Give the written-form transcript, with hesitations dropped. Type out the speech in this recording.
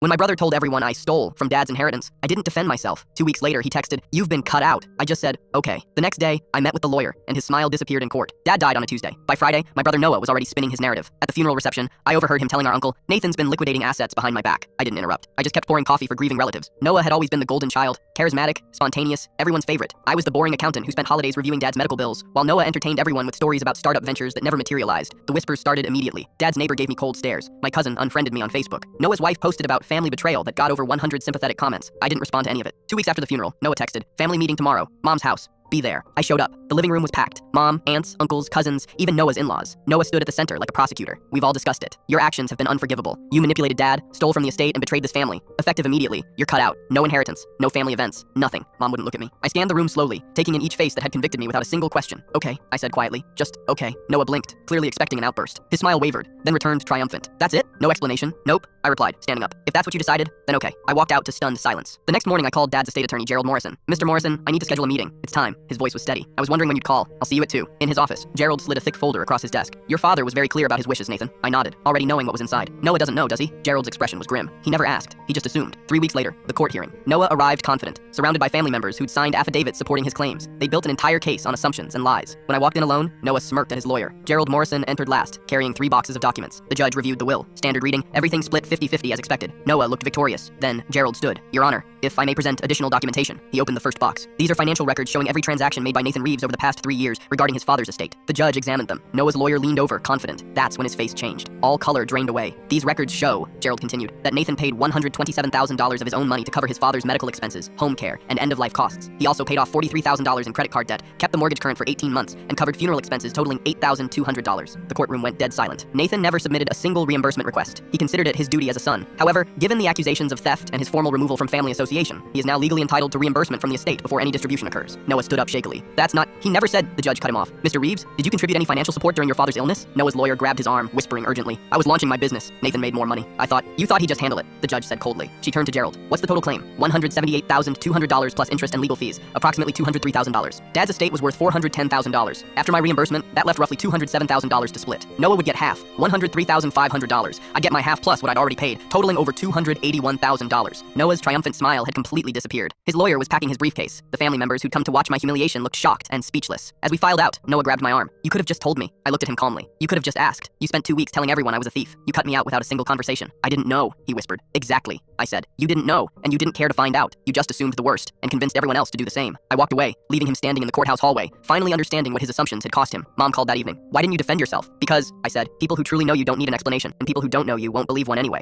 When my brother told everyone I stole from Dad's inheritance, I didn't defend myself. 2 weeks later, he texted, "You've been cut out." I just said, "Okay." The next day, I met with the lawyer, and his smile disappeared in court. Dad died on a Tuesday. By Friday, my brother Noah was already spinning his narrative. At the funeral reception, I overheard him telling our uncle, "Nathan's been liquidating assets behind my back." I didn't interrupt. I just kept pouring coffee for grieving relatives. Noah had always been the golden child, charismatic, spontaneous, everyone's favorite. I was the boring accountant who spent holidays reviewing Dad's medical bills, while Noah entertained everyone with stories about startup ventures that never materialized. The whispers started immediately. Dad's neighbor gave me cold stares. My cousin unfriended me on Facebook. Noah's wife posted about family betrayal that got over 100 sympathetic comments. I didn't respond to any of it. 2 weeks after the funeral, Noah texted, "Family meeting tomorrow, Mom's house. Be there." I showed up. The living room was packed. Mom, aunts, uncles, cousins, even Noah's in-laws. Noah stood at the center like a prosecutor. "We've all discussed it. Your actions have been unforgivable. You manipulated Dad, stole from the estate, and betrayed this family. Effective immediately. You're cut out. No inheritance. No family events. Nothing." Mom wouldn't look at me. I scanned the room slowly, taking in each face that had convicted me without a single question. "Okay," I said quietly. "Just okay." Noah blinked, clearly expecting an outburst. His smile wavered, then returned triumphant. "That's it? No explanation?" "Nope," I replied, standing up. "If that's what you decided, then okay." I walked out to stunned silence. The next morning, I called Dad's estate attorney, Gerald Morrison. "Mr. Morrison, I need to schedule a meeting. It's time." His voice was steady. "I was wondering when you'd call. I'll see you at 2. In his office, Gerald slid a thick folder across his desk. "Your father was very clear about his wishes, Nathan." I nodded, already knowing what was inside. "Noah doesn't know, does he?" Gerald's expression was grim. He never asked. He just assumed. 3 weeks later, the court hearing. Noah arrived confident, surrounded by family members who'd signed affidavits supporting his claims. They built an entire case on assumptions and lies. When I walked in alone, Noah smirked at his lawyer. Gerald Morrison entered last, carrying 3 boxes of documents. The judge reviewed the will. Standard reading, everything split 50-50 as expected. Noah looked victorious. Then, Gerald stood. "Your Honor, if I may present additional documentation." He opened the first box. "These are financial records showing every transaction made by Nathan Reeves over the past 3 years regarding his father's estate." The judge examined them. Noah's lawyer leaned over, confident. That's when his face changed. All color drained away. "These records show," Gerald continued, "that Nathan paid $127,000 of his own money to cover his father's medical expenses, home care, and end-of-life costs. He also paid off $43,000 in credit card debt, kept the mortgage current for 18 months, and covered funeral expenses totaling $8,200. The courtroom went dead silent. Nathan never submitted a single reimbursement request. He considered it his duty as a son. However, given the accusations of theft and his formal removal from family association, he is now legally entitled to reimbursement from the estate before any distribution occurs. Noah stood up shakily. "That's not..." "He never said..." The judge cut him off. "Mr. Reeves, did you contribute any financial support during your father's illness?" Noah's lawyer grabbed his arm, whispering urgently. "I was launching my business. Nathan made more money." You thought he'd just handle it," the judge said coldly. She turned to Gerald. "What's the total claim?" $178,200 plus interest and legal fees, approximately $203,000. Dad's estate was worth $410,000. After my reimbursement, that left roughly $207,000 to split. Noah would get half, $103,500. I'd get my half plus what I'd already paid, totaling over $281,000. Noah's triumphant smile had completely disappeared. His lawyer was packing his briefcase. The family members who'd come to watch my humiliation looked shocked and speechless. As we filed out, Noah grabbed my arm. "You could have just told me." I looked at him calmly. "You could have just asked. You spent 2 weeks telling everyone I was a thief. You cut me out without a single conversation." "I didn't know," he whispered. "Exactly," I said. "You didn't know, and you didn't care to find out. You just assumed the worst, and convinced everyone else to do the same." I walked away, leaving him standing in the courthouse hallway, finally understanding what his assumptions had cost him. Mom called that evening. "Why didn't you defend yourself?" "Because," I said, "people who truly know you don't need an explanation, and people who don't know you won't believe one anyway."